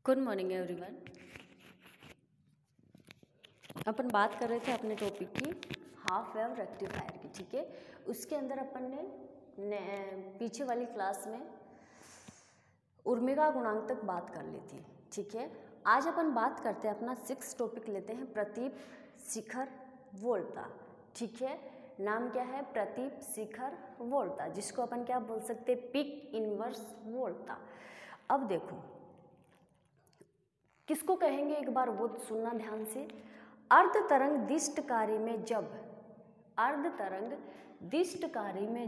Good morning everyone. अपन बात कर रहे थे अपने टॉपिक की हाफ वेव रेक्टिफायर की, ठीक है। उसके अंदर अपन ने पीछे वाली क्लास में उर्मिका गुणांक तक बात कर ली थी, ठीक है। आज अपन बात करते हैं, अपना 6 टॉपिक लेते हैं, प्रतीप शिखर वोल्टा, ठीक है। नाम क्या है? प्रतीप शिखर वोल्टा, जिसको अपन क्या बोल सकते हैं? Peak inverse voltage. अब देखो किसको कहेंगे, एक बार वो सुनना ध्यान से। अर्ध तरंग दिष्ट कार्य में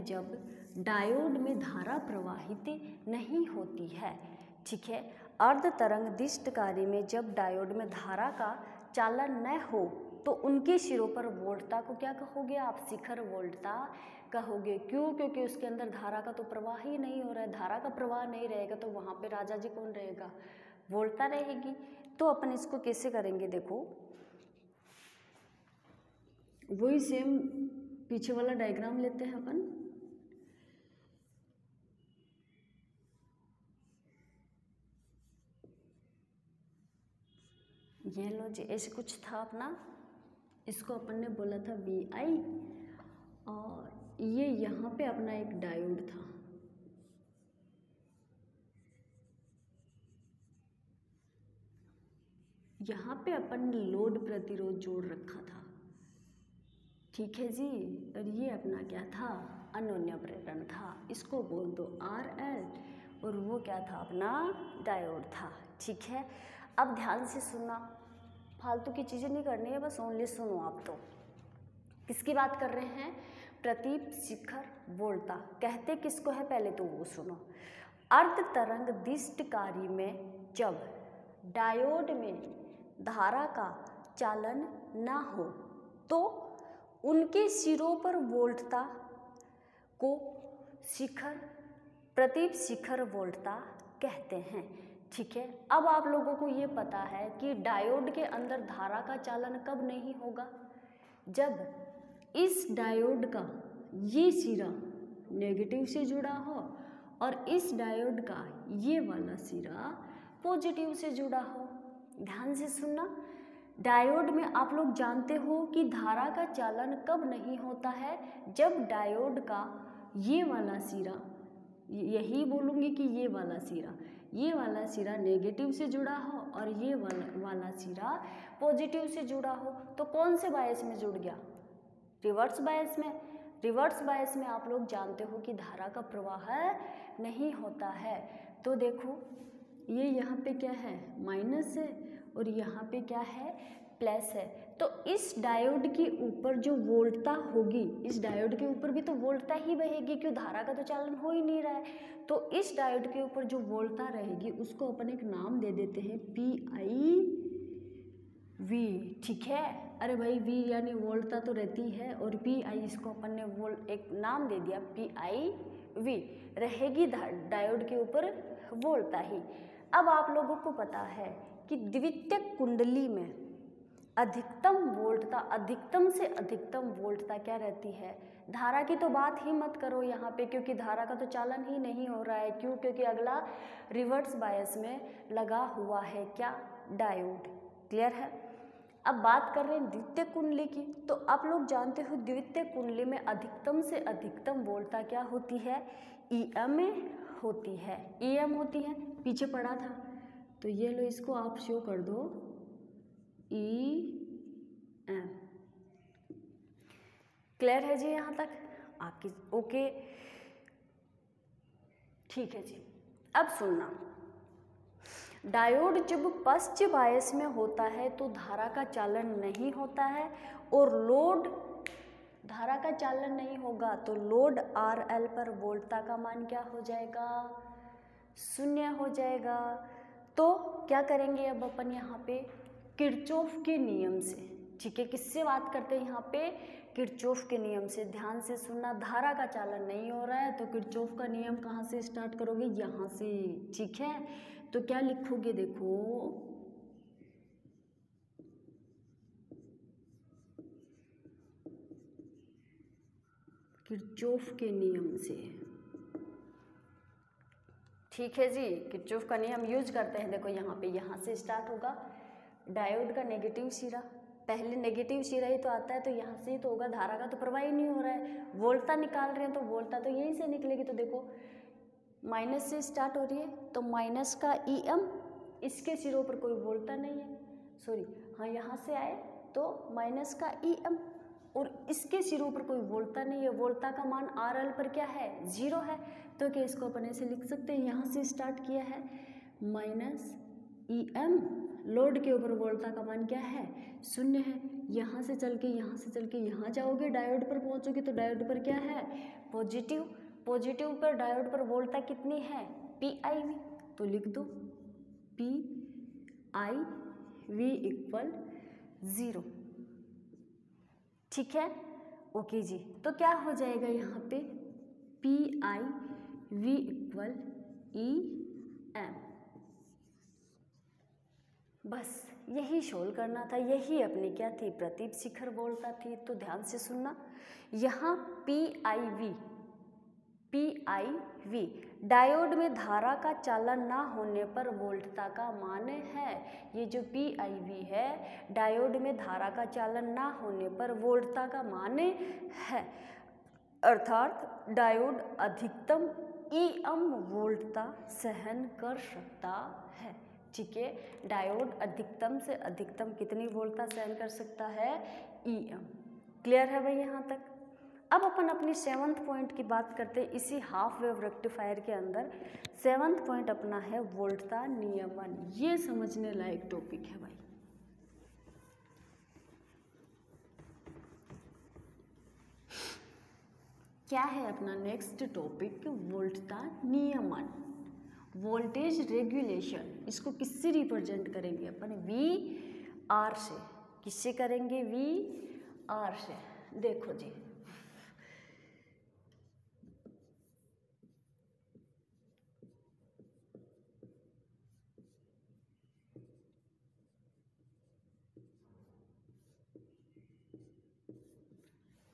जब डायोड में धारा प्रवाहित नहीं होती है, ठीक है। अर्ध तरंग दिष्ट कार्य में जब डायोड में धारा का चालन न हो तो उनके सिरों पर वोल्टता को क्या कहोगे आप? शिखर वोल्टता कहोगे। क्यों? क्योंकि उसके अंदर धारा का तो प्रवाह ही नहीं हो रहा है। धारा का प्रवाह नहीं रहेगा तो वहाँ पे राजा जी कौन रहेगा? वोल्टता रहेगी। तो अपन इसको कैसे करेंगे, देखो वही सेम पीछे वाला डायग्राम लेते हैं अपन। ये लो जी, ऐसे कुछ था अपना, इसको अपन ने बोला था VI, और ये यहाँ पे अपना एक डायोड था, यहाँ पे अपन ने लोड प्रतिरोध जोड़ रखा था, ठीक है जी। और ये अपना क्या था? अनोन्य प्रेरण था, इसको बोल दो RL, और वो क्या था? अपना डायोड था, ठीक है। अब ध्यान से सुनना, फालतू की चीज़ें नहीं करनी है, बस ओनली सुनो आप। तो किसकी बात कर रहे हैं? प्रतीप शिखर वोल्टा। कहते किसको है पहले तो वो सुनो। अर्ध तरंग दिष्ट कार्य में जब डायोड में धारा का चालन ना हो तो उनके सिरों पर वोल्टता को प्रतीप शिखर वोल्टता कहते हैं, ठीक है। अब आप लोगों को ये पता है कि डायोड के अंदर धारा का चालन कब नहीं होगा? जब इस डायोड का ये सिरा नेगेटिव से जुड़ा हो और इस डायोड का ये वाला सिरा पॉजिटिव से जुड़ा हो। ध्यान से सुनना, डायोड में आप लोग जानते हो कि धारा का चालन कब नहीं होता है? जब डायोड का ये वाला सिरा, यही बोलूँगी कि ये वाला सिरा नेगेटिव से जुड़ा हो और ये वाला सिरा पॉजिटिव से जुड़ा हो। तो कौन से बायस में जुड़ गया? रिवर्स बायस में। रिवर्स बायस में आप लोग जानते हो कि धारा का प्रवाह नहीं होता है। तो देखो ये यहाँ पे क्या है? माइनस है, और यहाँ पे क्या है? प्लस है। तो इस डायोड के ऊपर जो वोल्टता होगी, इस डायोड के ऊपर भी तो वोल्टता ही बहेगी, क्यों? धारा का तो चालन हो ही नहीं रहा है। तो इस डायोड के ऊपर जो वोल्टता रहेगी उसको अपन एक नाम दे देते हैं PIV, ठीक है। अरे भाई V यानी वोल्टता तो रहती है, और PI इसको अपन ने एक नाम दे दिया, PIV रहेगी डायोड के ऊपर वोल्टता ही। अब आप लोगों को पता है कि द्वितीयक कुंडली में अधिकतम वोल्टता, अधिकतम से अधिकतम वोल्टता क्या रहती है? धारा की तो बात ही मत करो यहाँ पे, क्योंकि धारा का तो चालन ही नहीं हो रहा है। क्यों? क्योंकि अगला रिवर्स बायस में लगा हुआ है क्या? डायोड। क्लियर है? अब बात कर रहे हैं द्वितीय कुंडली की। तो आप लोग जानते हो द्वितीय कुंडली में अधिकतम से अधिकतम वोल्टता क्या होती है? EM होती है। EM होती है, पीछे पढ़ा था। तो ये लो, इसको आप शो कर दो EM। क्लियर है जी यहाँ तक आपकी? ओके, ठीक है जी। अब सुनना, डायोड जब पश्च बायस में होता है तो धारा का चालन नहीं होता है, और धारा का चालन नहीं होगा तो लोड RL पर वोल्टता का मान क्या हो जाएगा? 0 हो जाएगा। तो क्या करेंगे अब अपन यहाँ पे? किरचॉफ के नियम से, ठीक है। किससे बात करते हैं यहाँ पे? किरचॉफ के नियम से। ध्यान से सुनना, धारा का चालन नहीं हो रहा है तो किरचॉफ का नियम कहाँ से स्टार्ट करोगे? यहाँ से, ठीक है। तो क्या लिखोगे? देखो किरचॉफ के नियम से, ठीक है जी, किरचॉफ का नियम यूज करते हैं। देखो यहाँ पे, यहाँ से स्टार्ट होगा डायोड का नेगेटिव सिरा, पहले नेगेटिव सिरा ही तो आता है, तो यहाँ से ही तो होगा, धारा का तो प्रवाह ही नहीं हो रहा है। वोल्टता निकाल रहे हैं तो वोल्टता तो यहीं से निकलेगी। तो देखो माइनस से स्टार्ट हो रही है तो माइनस का EM, इसके सिरों पर कोई वोल्टता नहीं है, सॉरी हाँ, यहाँ से आए तो माइनस का EM और इसके सिरों पर कोई वोल्टता नहीं है। वोल्टता का मान RL पर क्या है, 0 है। तो क्या इसको अपन ऐसे लिख सकते हैं, यहाँ से स्टार्ट किया है माइनस EM, लोड के ऊपर वोल्टता का मान क्या है, 0 है। यहाँ से चल के यहाँ जाओगे, डायोड पर पहुँचोगे तो डायोड पर क्या है, पॉजिटिव, पॉजिटिव पर डायोड पर वोल्टता कितनी है, PIV। तो लिख दो PIV इक्वल 0। ठीक है, ओके जी। तो क्या हो जाएगा यहाँ पे, PIV इक्वल EM। बस यही सोल्व करना था, यही अपनी क्या थी, प्रतीप शिखर वोल्टता थी। तो ध्यान से सुनना, यहाँ PIV डायोड में धारा का चालन ना होने पर वोल्टता का मान है। ये जो PIV है, डायोड में धारा का चालन ना होने पर वोल्टता का मान है, अर्थात डायोड अधिकतम EM वोल्टता सहन कर सकता है। ठीक है, डायोड अधिकतम से अधिकतम कितनी वोल्टता सहन कर सकता है, EM। क्लियर है भाई यहाँ तक। अब अपन अपनी 7th पॉइंट की बात करते हैं। इसी हाफ वेव रेक्टिफायर के अंदर 7th पॉइंट अपना है वोल्टता नियमन। ये समझने लायक टॉपिक है भाई। क्या है अपना नेक्स्ट टॉपिक, वोल्टता नियमन, वोल्टेज रेगुलेशन। इसको किससे रिप्रेजेंट करेंगे अपन, VR से। किससे करेंगे, VR से। देखो जी,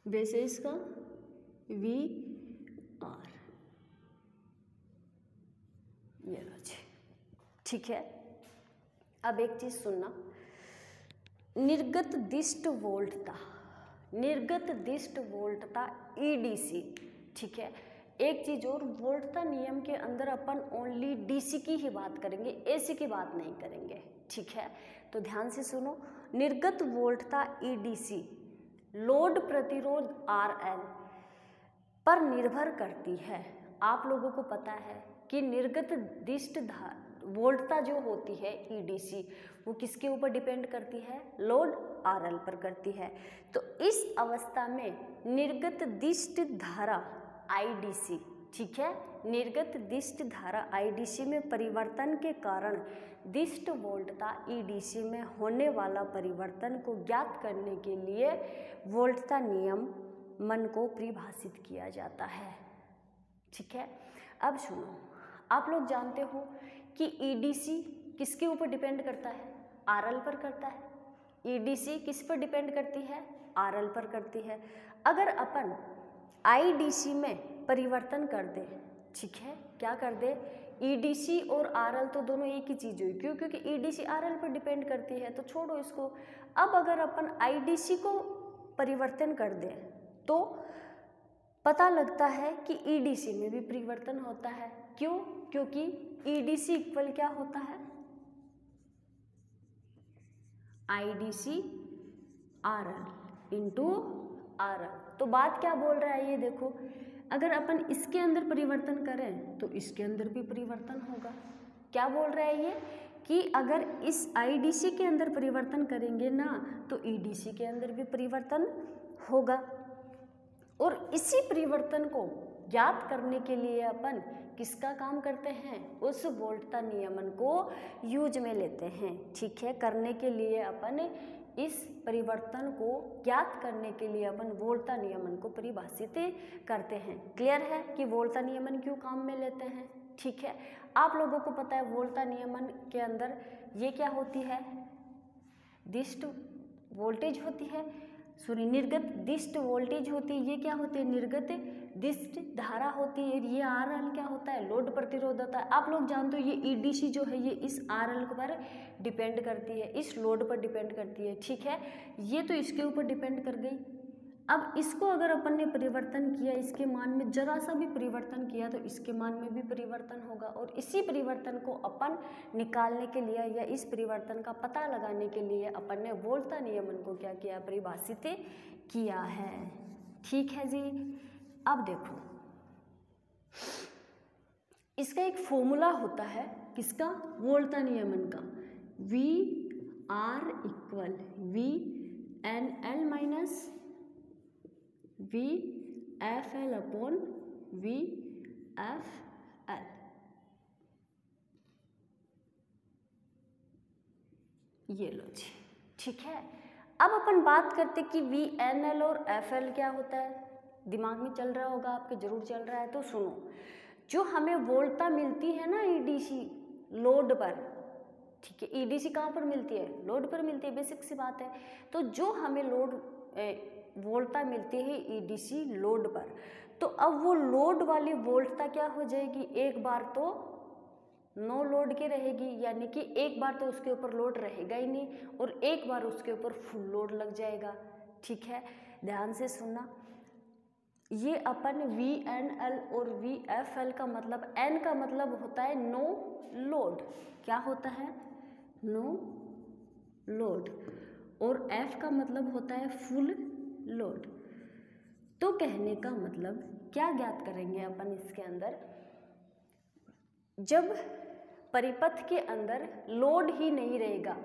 वैसे इसका VR, ये लो जी। ठीक है, अब एक चीज सुनना, निर्गत दिष्ट वोल्टता, निर्गत दिष्ट वोल्टता EDC। ठीक है, एक चीज और, वोल्टता नियम के अंदर अपन ओनली DC की ही बात करेंगे, AC की बात नहीं करेंगे। ठीक है, तो ध्यान से सुनो, निर्गत वोल्टता EDC लोड प्रतिरोध RL पर निर्भर करती है। आप लोगों को पता है कि निर्गत दिष्ट वोल्टता जो होती है EDC, वो किसके ऊपर डिपेंड करती है, लोड RL पर करती है। तो इस अवस्था में निर्गत दिष्ट धारा IDC, ठीक है, निर्गत दिष्ट धारा IDC में परिवर्तन के कारण दिष्ट वोल्टता EDC में होने वाला परिवर्तन को ज्ञात करने के लिए वोल्टता नियम मन को परिभाषित किया जाता है। ठीक है, अब सुनो, आप लोग जानते हो कि EDC किसके ऊपर डिपेंड करता है, RL पर करता है। EDC किस पर डिपेंड करती है, RL पर करती है। अगर अपन IDC में परिवर्तन कर दे, ठीक है, क्या कर दे, EDC और RL तो दोनों एक ही चीज हुई, क्यों, क्योंकि EDC RL पर डिपेंड करती है, तो छोड़ो इसको। अब अगर अपन IDC को परिवर्तन कर दें तो पता लगता है कि EDC में भी परिवर्तन होता है। क्यों, क्योंकि EDC इक्वल क्या होता है, IDC RL इंटू RL। तो बात क्या बोल रहा है ये देखो, अगर अपन इसके अंदर परिवर्तन करें तो इसके अंदर भी परिवर्तन होगा। क्या बोल रहा है ये कि अगर इस IDC के अंदर परिवर्तन करेंगे ना तो EDC के अंदर भी परिवर्तन होगा। और इसी परिवर्तन को ज्ञात करने के लिए अपन किसका काम करते हैं, उस वोल्टता नियमन को यूज में लेते हैं। ठीक है, करने के लिए अपन इस परिवर्तन को ज्ञात करने के लिए अपन वोल्टता नियमन को परिभाषित करते हैं। क्लियर है कि वोल्टता नियमन क्यों काम में लेते हैं। ठीक है, आप लोगों को पता है वोल्टता नियमन के अंदर ये क्या होती है, दिष्ट वोल्टेज होती है। सॉरी निर्गत दिष्ट वोल्टेज होती है, ये क्या होती है, निर्गत दिष्ट धारा होती है। ये RL क्या होता है, लोड प्रतिरोध होता है। आप लोग जानते हो ये EDC जो है ये इस RL पर डिपेंड करती है, इस लोड पर डिपेंड करती है, ठीक है। ये तो इसके ऊपर डिपेंड कर गई। अब इसको अगर अपन ने परिवर्तन किया, इसके मान में जरा सा भी परिवर्तन किया तो इसके मान में भी परिवर्तन होगा, और इसी परिवर्तन को अपन निकालने के लिए या इस परिवर्तन का पता लगाने के लिए अपन ने वोल्टा नियमन को क्या किया, परिभाषित किया है, ठीक है जी। अब देखो इसका एक फॉर्मूला होता है, किसका, वोल्टा नियमन का, VR equal VNL minus VFL upon VFL। ये लो जी, ठीक है। अब अपन बात करते कि VNL और FL क्या होता है, दिमाग में चल रहा होगा आपके, जरूर चल रहा है, तो सुनो। जो हमें वोल्टा मिलती है ना EDC लोड पर, ठीक है, EDC कहाँ पर मिलती है, लोड पर मिलती है, बेसिक सी बात है। तो जो हमें लोड वोल्टा मिलती है EDC लोड पर, तो अब वो लोड वाली वोल्टा क्या हो जाएगी, एक बार तो नो लोड के रहेगी, यानी कि एक बार तो उसके ऊपर लोड रहेगा ही नहीं, और एक बार उसके ऊपर फुल लोड लग जाएगा, ठीक है। ध्यान से सुनना, ये अपन VNL और VFL का मतलब, N का मतलब होता है नो लोड, क्या होता है, नो लोड, और F का मतलब होता है फुल लोड। तो कहने का मतलब क्या ज्ञात करेंगे अपन इसके अंदर, जब परिपथ के अंदर लोड ही नहीं रहेगा,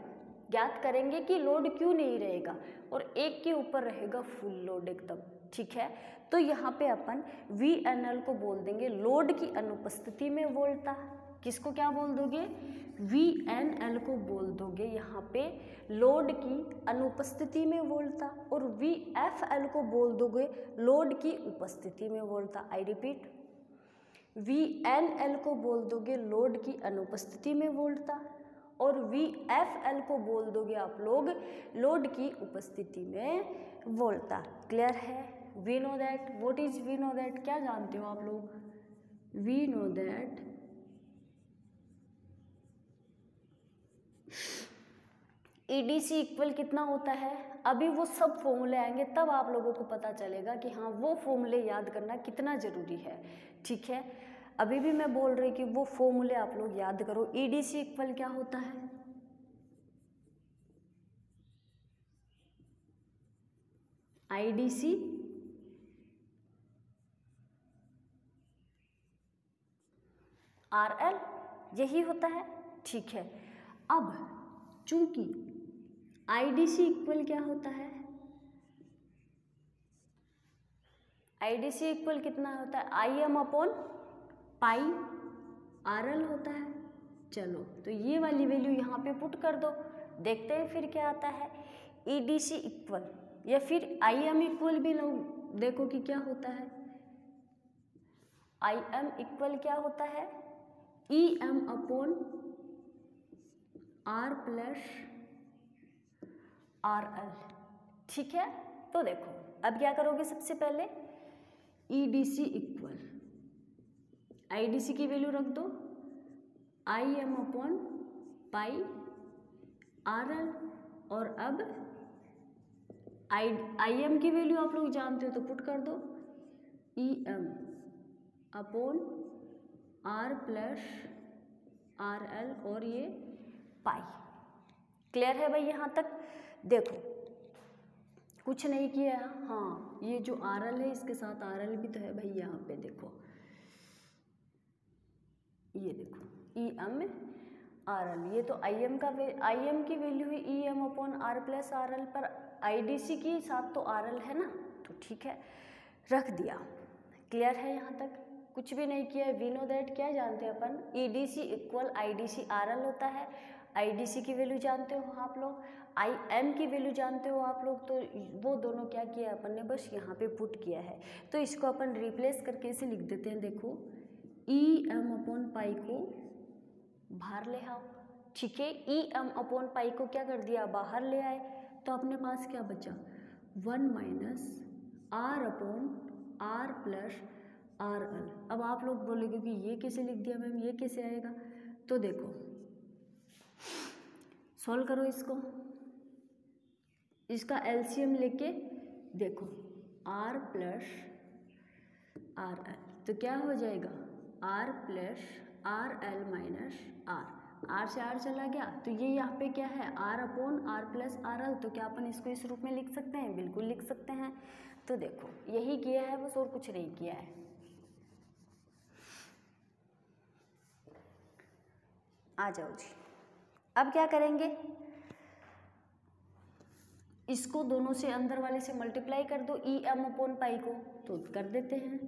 ज्ञात करेंगे कि लोड क्यों नहीं रहेगा, और एक के ऊपर रहेगा फुल लोड एकदम, ठीक है। तो यहाँ पे अपन VNL को बोल देंगे लोड की अनुपस्थिति में वोल्टा, किसको क्या बोल दोगे, VNL को बोल दोगे यहाँ पे लोड की अनुपस्थिति में वोल्टा, और VFL को बोल दोगे लोड की उपस्थिति में वोल्टा। आई रिपीट, VNL को बोल दोगे लोड की अनुपस्थिति में वोल्टा, और VFL को बोल दोगे आप लोग लोड की उपस्थिति में वोल्टा। क्लियर है, we know that, what is we know that, क्या जानते हो आप लोग, we know that EDC equal कितना होता है। अभी वो सब फॉर्मूले आएंगे तब आप लोगों को पता चलेगा कि हाँ वो फॉर्मूले याद करना कितना ज़रूरी है, ठीक है। अभी भी मैं बोल रही कि वो फॉर्मूले आप लोग याद करो। EDC इक्वल क्या होता है, IDC RL, यही होता है, ठीक है। अब चूंकि IDC इक्वल क्या होता है, IDC इक्वल कितना होता है, IM अपॉन पाई RL होता है। चलो तो ये वाली वैल्यू यहाँ पे पुट कर दो, देखते हैं फिर क्या आता है। EDC इक्वल या फिर IM इक्वल भी लोग देखो कि क्या होता है, IM इक्वल क्या होता है, EM upon R plus RL, ठीक है। तो देखो अब क्या करोगे, सबसे पहले EDC इक्वल IDC की वैल्यू रख दो, IM अपॉन पाई RL, और अब IM की वैल्यू आप लोग जानते हो तो पुट कर दो, EM upon R plus RL, और ये पाई। क्लियर है भाई यहाँ तक। देखो कुछ नहीं किया, हाँ ये जो RL है इसके साथ RL भी तो है भाई, यहाँ पे देखो, ये देखो EM RL, ये तो IM की वैल्यू है EM upon R plus RL, पर IDC के साथ तो RL है ना, तो ठीक है रख दिया। क्लियर है यहाँ तक, कुछ भी नहीं किया। वी नो दैट क्या जानते हैं अपन, EDC इक्वल IDC RL होता है। IDC की वैल्यू जानते हो आप लोग, IM की वैल्यू जानते हो आप लोग, तो वो दोनों क्या किया अपन ने, बस यहाँ पे पुट किया है। तो इसको अपन रिप्लेस करके इसे लिख देते हैं, देखो EM अपॉन पाई को बाहर ले आओ, ठीक है। EM अपॉन पाई को क्या कर दिया, बाहर ले आए, तो अपने पास क्या बचा, 1 minus R upon R plus R L. अब आप लोग बोलोगे कि ये कैसे लिख दिया मैम, ये कैसे आएगा? तो देखो सॉल्व करो इसको, इसका एलसीएम लेके देखो आर प्लस आर एल, तो क्या हो जाएगा R plus R L minus R से आर चला गया, तो ये यहाँ पे क्या है R upon R plus R L. तो क्या अपन इसको इस रूप में लिख सकते हैं? बिल्कुल लिख सकते हैं। तो देखो यही किया है बस, और कुछ नहीं किया है। आ जाओ जी, अब क्या करेंगे, इसको दोनों से अंदर वाले से मल्टीप्लाई कर दो ई एम अपॉन पाई को, तो कर देते हैं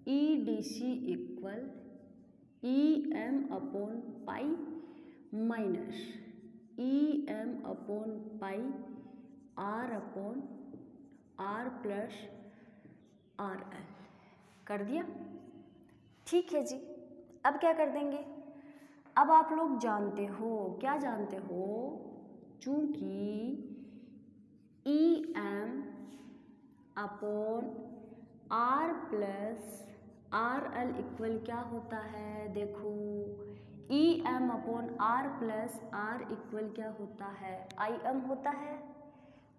E D C equal E M upon pi minus E M upon pi R upon R plus R L. कर दिया? ठीक है जी। अब क्या कर देंगे, अब आप लोग जानते हो, क्या जानते हो, चूंकि E M upon R plus R L equal क्या होता है, देखो E M upon R plus R equal क्या होता है, आई एम होता है।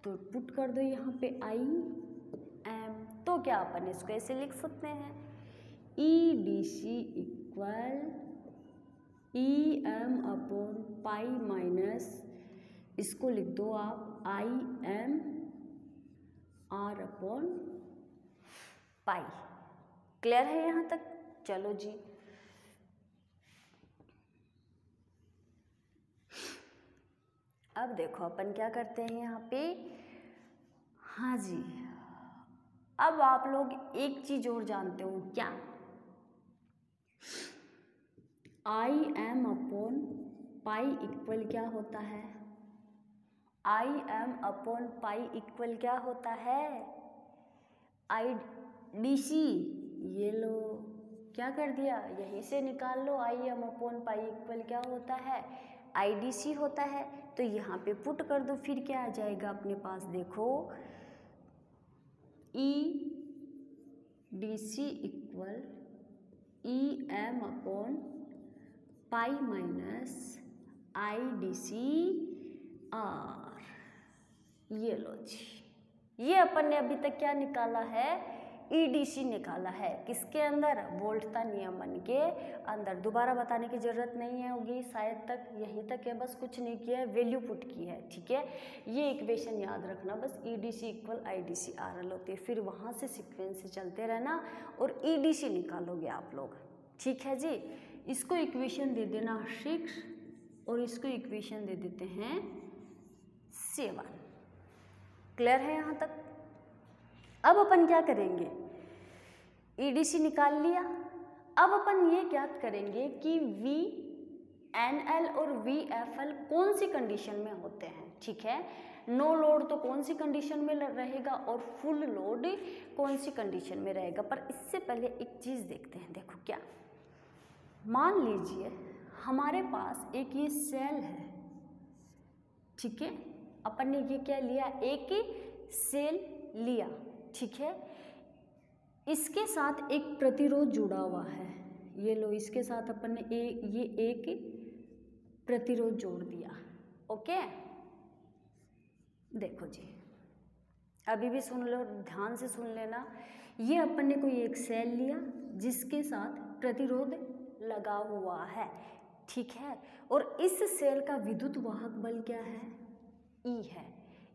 तो पुट कर दो यहाँ पे आई एम, तो क्या अपन इसको ऐसे लिख सकते हैं E D C equal E M upon pi minus, इसको लिख दो आप I M R upon pi. Clear है यहाँ तक? चलो जी, अब देखो अपन क्या करते हैं यहाँ पे, हाँ जी, अब आप लोग एक चीज और जानते हो, क्या आई एम अपॉन पाई इक्वल क्या होता है, आई एम अपॉन पाई इक्वल क्या होता है, आई डी सी। ये लो, क्या कर दिया, यहीं से निकाल लो, I M upon pi equal क्या होता है, आई डी सी होता है। तो यहाँ पे पुट कर दो, फिर क्या आ जाएगा अपने पास, देखो E D C equal E M upon pi minus I D C R. ये लो जी, ये अपन ने अभी तक क्या निकाला है, ईडीसी निकाला है, किसके अंदर, वोल्टता नियमन के अंदर। दोबारा बताने की जरूरत नहीं है होगी शायद, तक यहीं तक है, बस कुछ नहीं किया है, वैल्यू पुट की है। ठीक है, ये इक्वेशन याद रखना बस, ईडीसी इक्वल आईडीसी आरएल होती है, फिर वहाँ से सीक्वेंस से चलते रहना और ईडीसी निकालोगे आप लोग। ठीक है जी, इसको इक्वेशन दे देना 6 और इसको इक्वेशन दे देते हैं 7। क्लियर है यहाँ तक? अब अपन क्या करेंगे, ईडीसी निकाल लिया, अब अपन ये ज्ञात करेंगे कि वी एन एल और वी एफ एल कौन सी कंडीशन में होते हैं। ठीक है, नो लोड तो कौन सी कंडीशन में रहेगा और फुल लोड कौन सी कंडीशन में रहेगा। पर इससे पहले एक चीज़ देखते हैं, देखो क्या, मान लीजिए हमारे पास एक ये सेल है, ठीक है, अपन ने ये क्या लिया, एक सेल लिया, ठीक है, इसके साथ एक प्रतिरोध जुड़ा हुआ है, ये लो, इसके साथ अपन ने ये एक प्रतिरोध जोड़ दिया। ओके, देखो जी, अभी भी सुन लो, ध्यान से सुन लेना, ये अपन ने कोई एक सेल लिया जिसके साथ प्रतिरोध लगा हुआ है, ठीक है, और इस सेल का विद्युत वाहक बल क्या है, ई है।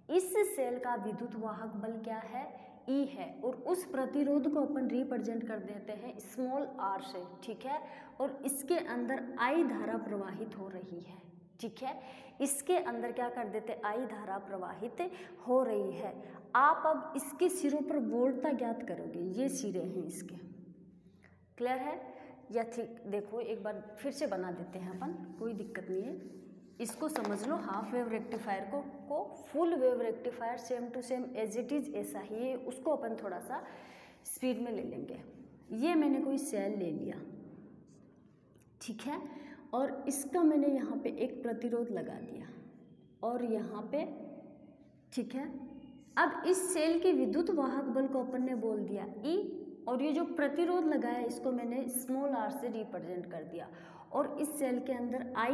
इस सेल का विद्युत वाहक बल क्या है, ई है, और उस प्रतिरोध को अपन रिप्रेजेंट कर देते हैं स्मॉल आर से। ठीक है, और इसके अंदर आई धारा प्रवाहित हो रही है। ठीक है, इसके अंदर क्या कर देते, आई धारा प्रवाहित हो रही है। आप अब इसके सिरों पर वोल्टता ज्ञात करोगे, ये सिरे हैं इसके। क्लियर है या ठीक? देखो एक बार फिर से बना देते हैं अपन, कोई दिक्कत नहीं है, इसको समझ लो। हाफ वेव रेक्टिफायर को full wave rectifier same to same as it is ऐसा ही है, उसको अपन थोड़ा सा स्पीड में ले लेंगे। ये मैंने कोई सेल ले लिया, ठीक है, और इसका मैंने यहाँ पे एक प्रतिरोध लगा दिया, और यहाँ पे, ठीक है, अब इस सेल के विद्युत वाहक बल को अपन ने बोल दिया E, और ये जो प्रतिरोध लगाया इसको मैंने स्मॉल r से रिप्रेजेंट कर दिया, और इस सेल के अंदर I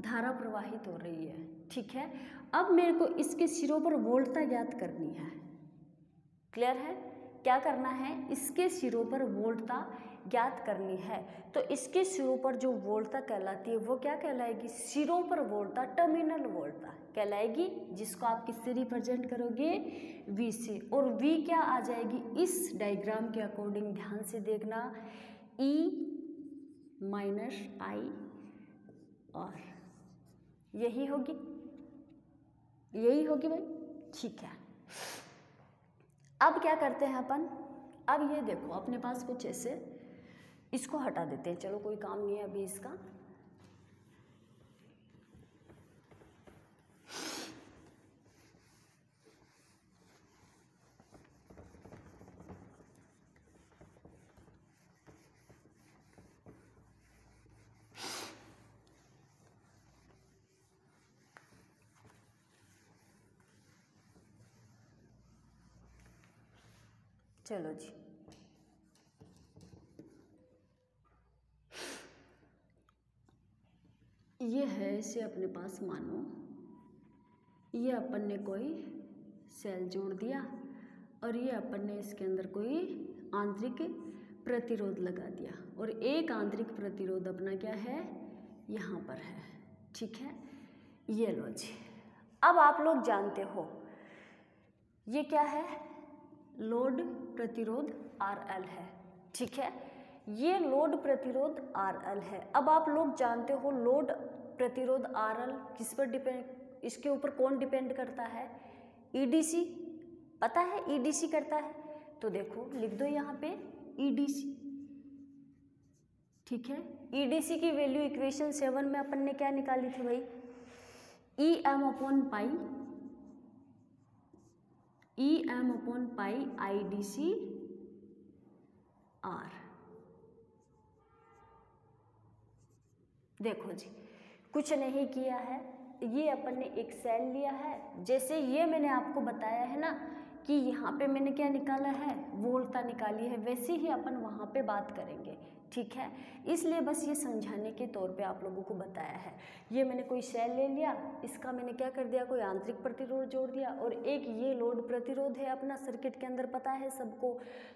धारा प्रवाहित हो रही है। ठीक है, अब मेरे को इसके सिरों पर वोल्टता ज्ञात करनी है। क्लियर है? क्या करना है? इसके सिरों पर वोल्टता ज्ञात करनी है। तो इसके सिरों पर जो वोल्टता कहलाती है वो क्या कहलाएगी? सिरों पर वोल्टता, टर्मिनल वोल्टता कहलाएगी, जिसको आप किससे रिप्रेजेंट करोगे? V से। और V क्या आ जाएगी इस डायग्राम के अकॉर्डिंग? ध्यान से देखना, E माइनस I और यही होगी, यही होगी भाई। ठीक है, अब क्या करते हैं अपन? अब ये देखो अपने पास कुछ ऐसे, इसको हटा देते हैं, चलो कोई काम नहीं है अभी इसका। चलो जी, ये है इसे अपने पास, मानो ये अपन ने कोई सेल जोड़ दिया और ये अपन ने इसके अंदर कोई आंतरिक प्रतिरोध लगा दिया, और एक आंतरिक प्रतिरोध अपना क्या है? यहाँ पर है। ठीक है, ये लो जी। अब आप लोग जानते हो ये क्या है? लोड प्रतिरोध RL है। ठीक है, ये लोड प्रतिरोध RL है। अब आप लोग जानते हो लोड प्रतिरोध RL किस पर डिपेंड, इसके ऊपर कौन डिपेंड करता है? EDC, पता है EDC करता है, तो देखो लिख दो यहाँ पे EDC। ठीक है, EDC की वैल्यू इक्वेशन 7 में अपन ने क्या निकाली थी भाई? EM/पाई IDC R। देखो जी, कुछ नहीं किया है, ये अपन ने एक सेल लिया है, जैसे ये मैंने आपको बताया है ना कि यहाँ पे मैंने क्या निकाला है? वोल्टता निकाली है, वैसे ही अपन वहाँ पे बात करेंगे। ठीक है, इसलिए बस ये समझाने के तौर पे आप लोगों को बताया है। ये मैंने कोई सेल ले लिया, इसका मैंने क्या कर दिया? कोई आंतरिक प्रतिरोध जोड़ दिया, और एक ये लोड प्रतिरोध है अपना सर्किट के अंदर, पता है सबको।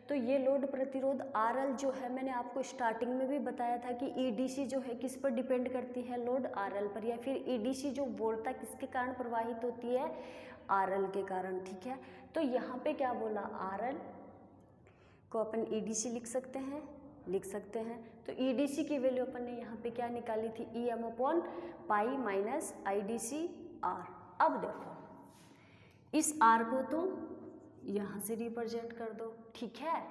तो ये लोड प्रतिरोध RL जो है, मैंने आपको स्टार्टिंग में भी बताया था कि EDC जो है किस पर डिपेंड करती है? लोड RL पर, या फिर EDC जो वोल्टता किसके कारण प्रवाहित होती है? RL के कारण। ठीक है, तो यहाँ पे क्या बोला? RL को अपन EDC लिख सकते हैं, लिख सकते हैं। तो EDC की वैल्यू अपन ने यहाँ पे क्या निकाली थी? EM/पाई माइनस IDC R। अब देखो इस R को तो यहाँ से रिप्रेजेंट कर दो। ठीक है,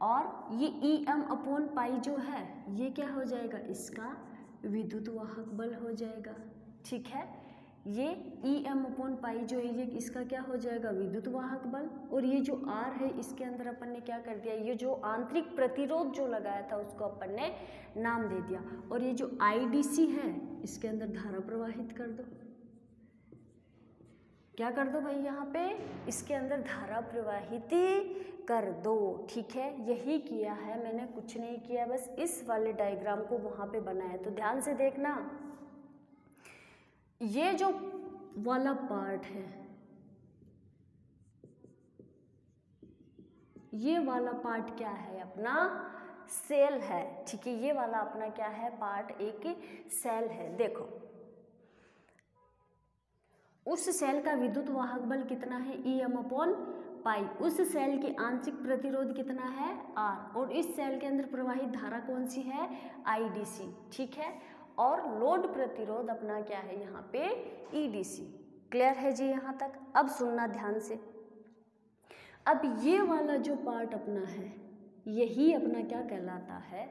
और ये EM/पाई जो है ये क्या हो जाएगा? इसका विद्युत वाहक बल हो जाएगा। ठीक है, ये EM/पाई जो है ये इसका क्या हो जाएगा? विद्युत वाहक बल। और ये जो R है इसके अंदर अपन ने क्या कर दिया? ये जो आंतरिक प्रतिरोध जो लगाया था उसको अपन ने नाम दे दिया, और ये जो IDC है इसके अंदर धारा प्रवाहित कर दो। क्या कर दो भाई? यहाँ पे इसके अंदर धारा प्रवाहित कर दो। ठीक है, यही किया है मैंने, कुछ नहीं किया, बस इस वाले डायग्राम को वहाँ पे बनाया। तो ध्यान से देखना, ये जो वाला पार्ट है, ये वाला पार्ट क्या है? अपना सेल है। ठीक है, ये वाला अपना क्या है? पार्ट एक सेल है। देखो उस सेल का विद्युत वाहक बल कितना है? EM/पाई। उस सेल की आंशिक प्रतिरोध कितना है? R। और इस सेल के अंदर प्रवाहित धारा कौन सी है? IDC। ठीक है, और लोड प्रतिरोध अपना क्या है यहाँ पे? EDC। क्लियर है जी यहाँ तक? अब सुनना ध्यान से। अब ये वाला जो पार्ट अपना है यही अपना क्या कहलाता है?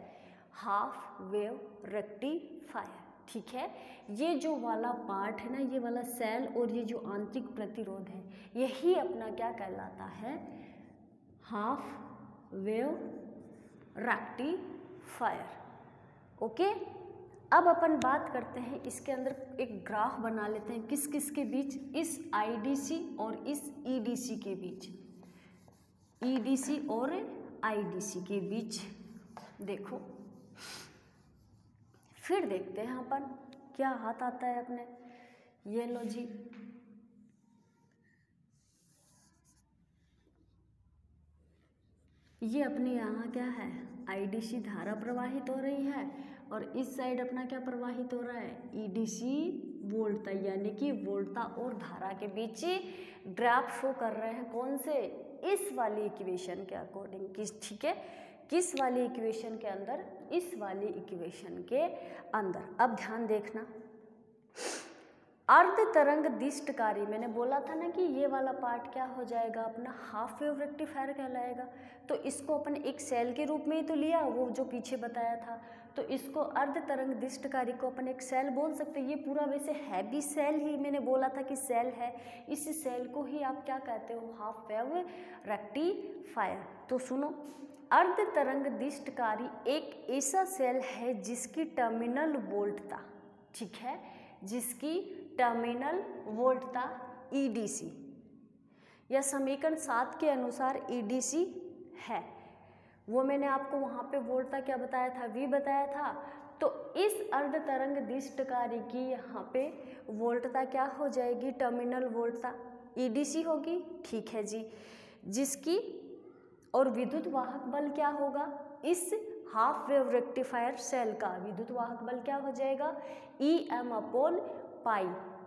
Half wave rectifier. ठीक है, ये जो वाला पार्ट है ना, ये वाला सेल और ये जो आंतरिक प्रतिरोध है यही अपना क्या कहलाता है? Half wave rectifier. ओके, अब अपन बात करते हैं इसके अंदर एक ग्राफ बना लेते हैं किस किस के बीच, इस आईडीसी और इस ईडीसी के बीच, ईडीसी और आईडीसी के बीच। देखो फिर देखते हैं अपन क्या हाथ आता है अपने। ये लो जी, ये अपने यहाँ क्या है, आईडीसी धारा प्रवाहित हो रही है और इस साइड अपना क्या प्रवाहित हो रहा है, ईडीसी वोल्टता, यानी कि वोल्टता और धारा के बीच ग्राफ शो कर रहे हैं। कौन से, इस वाली इक्वेशन के अकॉर्डिंग, किस, ठीक है, किस वाली इक्वेशन के अंदर, इस वाली इक्वेशन के अंदर। अब ध्यान देखना, अर्ध तरंग दिष्टकारी, मैंने बोला था ना कि ये वाला पार्ट क्या हो जाएगा अपना, हाफ वेव रेक्टिफायर कहलाएगा। तो इसको अपन एक सेल के रूप में ही तो लिया, वो जो पीछे बताया था, तो इसको अर्ध तरंग दिष्टकारी को अपन एक सेल बोल सकते हैं। ये पूरा वैसे है भी सेल ही, मैंने बोला था कि सेल है, इस सेल को ही आप क्या कहते हो, हाफ वेव रेक्टिफायर। तो सुनो, अर्ध तरंग दिष्टकारी एक ऐसा सेल है जिसकी टर्मिनल वोल्टता, ठीक है, जिसकी टर्मिनल वोल्टता ईडीसी या समीकरण 7 के अनुसार ईडीसी है। वो मैंने आपको वहाँ पे वोल्टता क्या बताया था, वी बताया था। तो इस अर्ध तरंग दिष्टकारी की यहाँ पे वोल्टता क्या हो जाएगी, टर्मिनल वोल्टता ईडीसी होगी, ठीक है जी, जिसकी, और विद्युत वाहक बल क्या होगा, इस हाफ वेव रेक्टिफायर सेल का विद्युत वाहक बल क्या हो जाएगा, EM/π।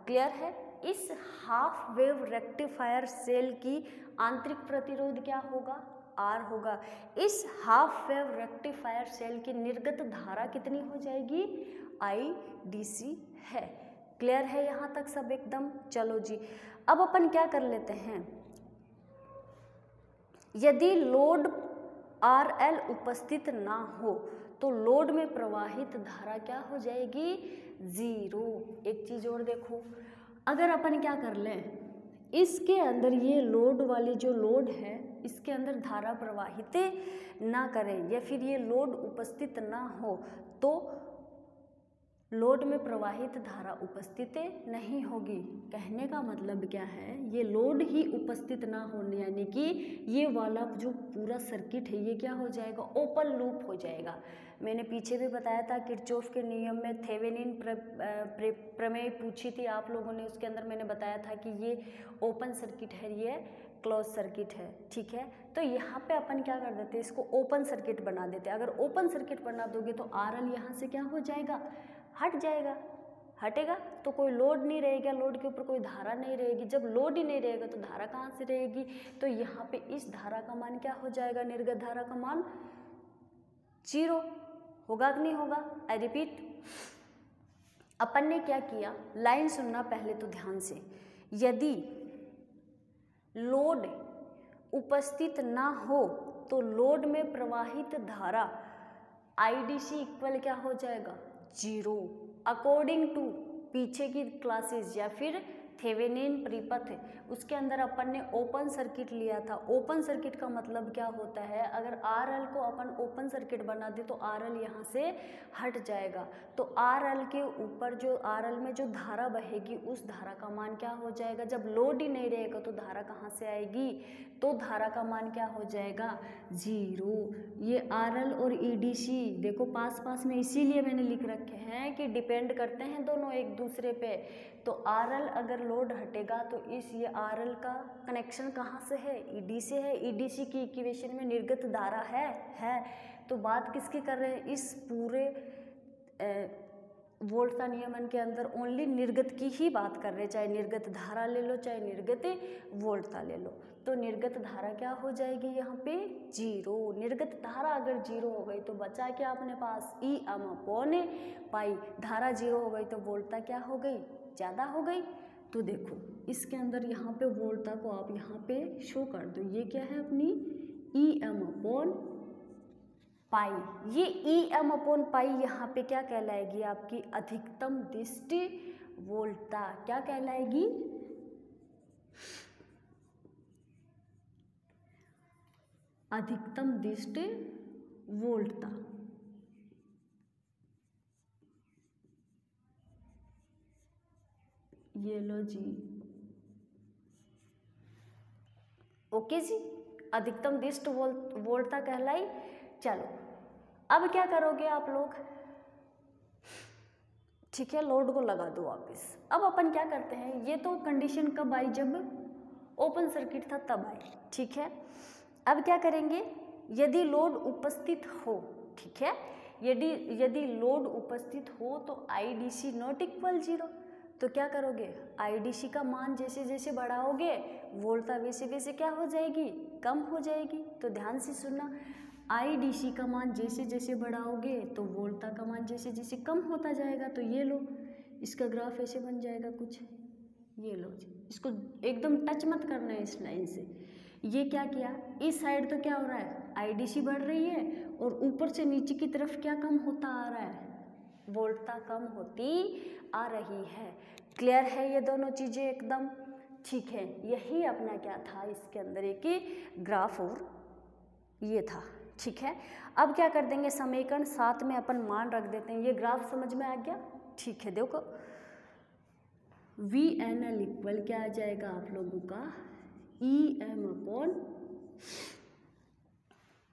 क्लियर है। इस हाफ वेव रेक्टिफायर सेल की आंतरिक प्रतिरोध क्या होगा, R होगा। इस हाफ वेव रेक्टिफायर सेल की निर्गत धारा कितनी हो जाएगी, IDC है। क्लियर है यहाँ तक सब एकदम। चलो जी, अब अपन क्या कर लेते हैं, यदि लोड RL उपस्थित ना हो तो लोड में प्रवाहित धारा क्या हो जाएगी, 0। एक चीज और देखो, अगर अपन क्या कर लें, इसके अंदर ये लोड वाली जो लोड है इसके अंदर धारा प्रवाहित ना करें या फिर ये लोड उपस्थित ना हो तो लोड में प्रवाहित धारा उपस्थित नहीं होगी। कहने का मतलब क्या है, ये लोड ही उपस्थित ना होने, यानी कि ये वाला जो पूरा सर्किट है ये क्या हो जाएगा, ओपन लूप हो जाएगा। मैंने पीछे भी बताया था किरचॉफ के नियम में थेवेनिन प्रमेय पूछी थी आप लोगों ने, उसके अंदर मैंने बताया था कि ये ओपन सर्किट है, ये क्लोज सर्किट है, ठीक है। तो यहाँ पे अपन क्या कर देते हैं, इसको ओपन सर्किट बना देते हैं। अगर ओपन सर्किट बना दोगे तो RL यहाँ से क्या हो जाएगा, हट जाएगा, हटेगा तो कोई लोड नहीं रहेगा, लोड के ऊपर कोई धारा नहीं रहेगी। जब लोड ही नहीं रहेगा तो धारा कहाँ से रहेगी, तो यहाँ पे इस धारा का मान क्या हो जाएगा, निर्गत धारा का मान 0 होगा कि नहीं होगा। आई रिपीट, अपन ने क्या किया, लाइन सुनना पहले तो ध्यान से, यदि लोड उपस्थित ना हो तो लोड में प्रवाहित धारा IDC इक्वल क्या हो जाएगा, 0। अकॉर्डिंग टू पीछे की क्लासेस या फिर थेवेनिन परिपथ, उसके अंदर अपन ने ओपन सर्किट लिया था। ओपन सर्किट का मतलब क्या होता है, अगर RL को अपन ओपन सर्किट बना दे तो RL यहाँ से हट जाएगा, तो RL के ऊपर जो RL में जो धारा बहेगी उस धारा का मान क्या हो जाएगा, जब लोड ही नहीं रहेगा तो धारा कहाँ से आएगी, तो धारा का मान क्या हो जाएगा, 0। ये RL और EDC देखो पास पास में, इसीलिए मैंने लिख रखे हैं कि डिपेंड करते हैं दोनों एक दूसरे पे। तो RL अगर लोड हटेगा तो इस ये RL का कनेक्शन कहाँ से है, ED से है। EDC की इक्वेशन में निर्गत धारा है। तो बात किसकी कर रहे हैं, इस पूरे वोल्टता नियमन के अंदर ओनली निर्गत की ही बात कर रहे हैं, चाहे निर्गत धारा ले लो चाहे निर्गत वोल्टता ले लो। तो निर्गत धारा क्या हो जाएगी यहाँ पे, 0। निर्गत धारा अगर 0 हो गई तो बचा क्या अपने पास, EM/π। धारा 0 हो गई तो वोल्टता क्या हो गई, ज़्यादा हो गई। तो देखो इसके अंदर यहाँ पे वोल्टता को आप यहाँ पे शो कर दो, ये क्या है अपनी EM/π। ये EM/π यहाँ पे क्या कहलाएगी, आपकी अधिकतम दिष्ट वोल्टता। क्या कहलाएगी, अधिकतम दिष्ट वोल्टता। ये लो जी, ओके जी, अधिकतम दिष्ट वोल्टता कहलाई। चलो अब क्या करोगे आप लोग, ठीक है, लोड को लगा दो वापिस। अब अपन क्या करते हैं, ये तो कंडीशन कब आई, जब ओपन सर्किट था तब आई, ठीक है। अब क्या करेंगे, यदि लोड उपस्थित हो, ठीक है, यदि लोड उपस्थित हो तो IDC नॉट इक्वल 0, तो क्या करोगे, IDC का मान जैसे जैसे बढ़ाओगे वोल्टता वैसे वैसे क्या हो जाएगी, कम हो जाएगी। तो ध्यान से सुनना, IDC का मान जैसे जैसे बढ़ाओगे तो वोल्टता का मान जैसे जैसे कम होता जाएगा। तो ये लो, इसका ग्राफ ऐसे बन जाएगा कुछ, ये लो जी, इसको एकदम टच मत करना है इस लाइन से। ये क्या किया, इस साइड तो क्या हो रहा है, IDC बढ़ रही है और ऊपर से नीचे की तरफ क्या कम होता आ रहा है, वोल्टता कम होती आ रही है। क्लियर है ये दोनों चीज़ें एकदम, ठीक है। यही अपना क्या था, इसके अंदर एक ग्राफ और ये था, ठीक है। अब क्या कर देंगे, समीकरण 7 में अपन मान रख देते हैं। ये ग्राफ समझ में आ गया, ठीक है। देखो VNL इक्वल क्या आ जाएगा आप लोगों का, EM अपॉन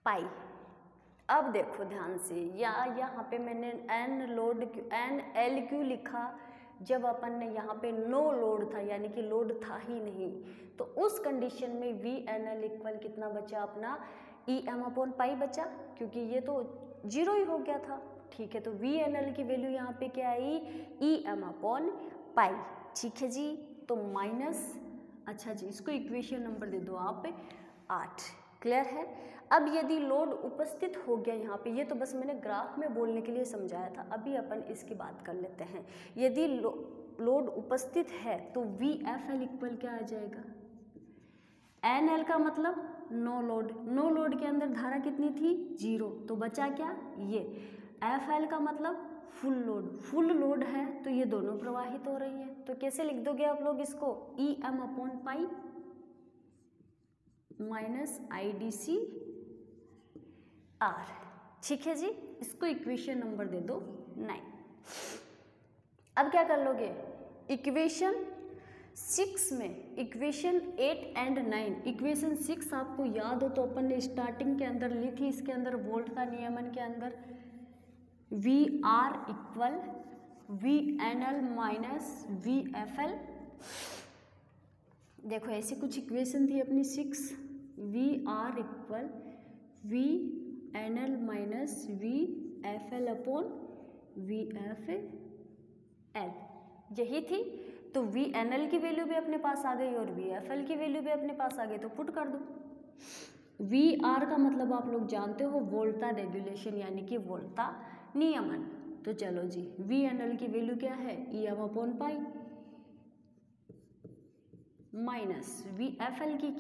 पाई। अब देखो ध्यान से, यहाँ पे मैंने NL क्यों लिखा, जब अपन ने यहाँ पे नो लोड था, यानी कि लोड था ही नहीं, तो उस कंडीशन में VNL इक्वल कितना बचा अपना, EM अपॉन पाई बचा, क्योंकि ये तो 0 ही हो गया था, ठीक है। तो VNL की वैल्यू यहाँ पे क्या आई, EM अपॉन पाई, ठीक है जी। तो माइनस, अच्छा जी, इसको इक्वेशन नंबर दे दो आप 8, क्लियर है। अब यदि लोड उपस्थित हो गया यहाँ पे, ये तो बस मैंने ग्राफ में बोलने के लिए समझाया था, अभी अपन इसकी बात कर लेते हैं। यदि लोड उपस्थित है तो VFL इक्वल क्या आ जाएगा, NL का मतलब नो लोड, नो लोड के अंदर धारा कितनी थी, 0, तो बचा क्या, ये। FL का मतलब फुल लोड, फुल लोड है तो ये दोनों प्रवाहित हो रही है। तो कैसे लिख दोगे आप लोग इसको, EM upon pi minus IDC R, ठीक है जी। इसको इक्वेशन नंबर दे दो 9। अब क्या कर लोगे, इक्वेशन 6 में इक्वेशन 8 एंड 9, इक्वेशन 6 आपको याद हो तो अपन ने स्टार्टिंग के अंदर ली थी, इसके अंदर वोल्ट का नियमन के अंदर VR equal VNL minus VFL। देखो ऐसी कुछ इक्वेशन थी अपनी 6, VR equal VNL minus VFL upon VFL, यही थी। तो VNL की वैल्यू भी अपने पास आ गई और VFL की वैल्यू भी अपने पास आ गई, तो पुट कर दो। VR का मतलब आप लोग जानते हो, वोल्टता रेगुलेशन, यानी कि वोल्टता नियमन। तो चलो जी, VNL की वैल्यू क्या है, EM upon pi minus VFL की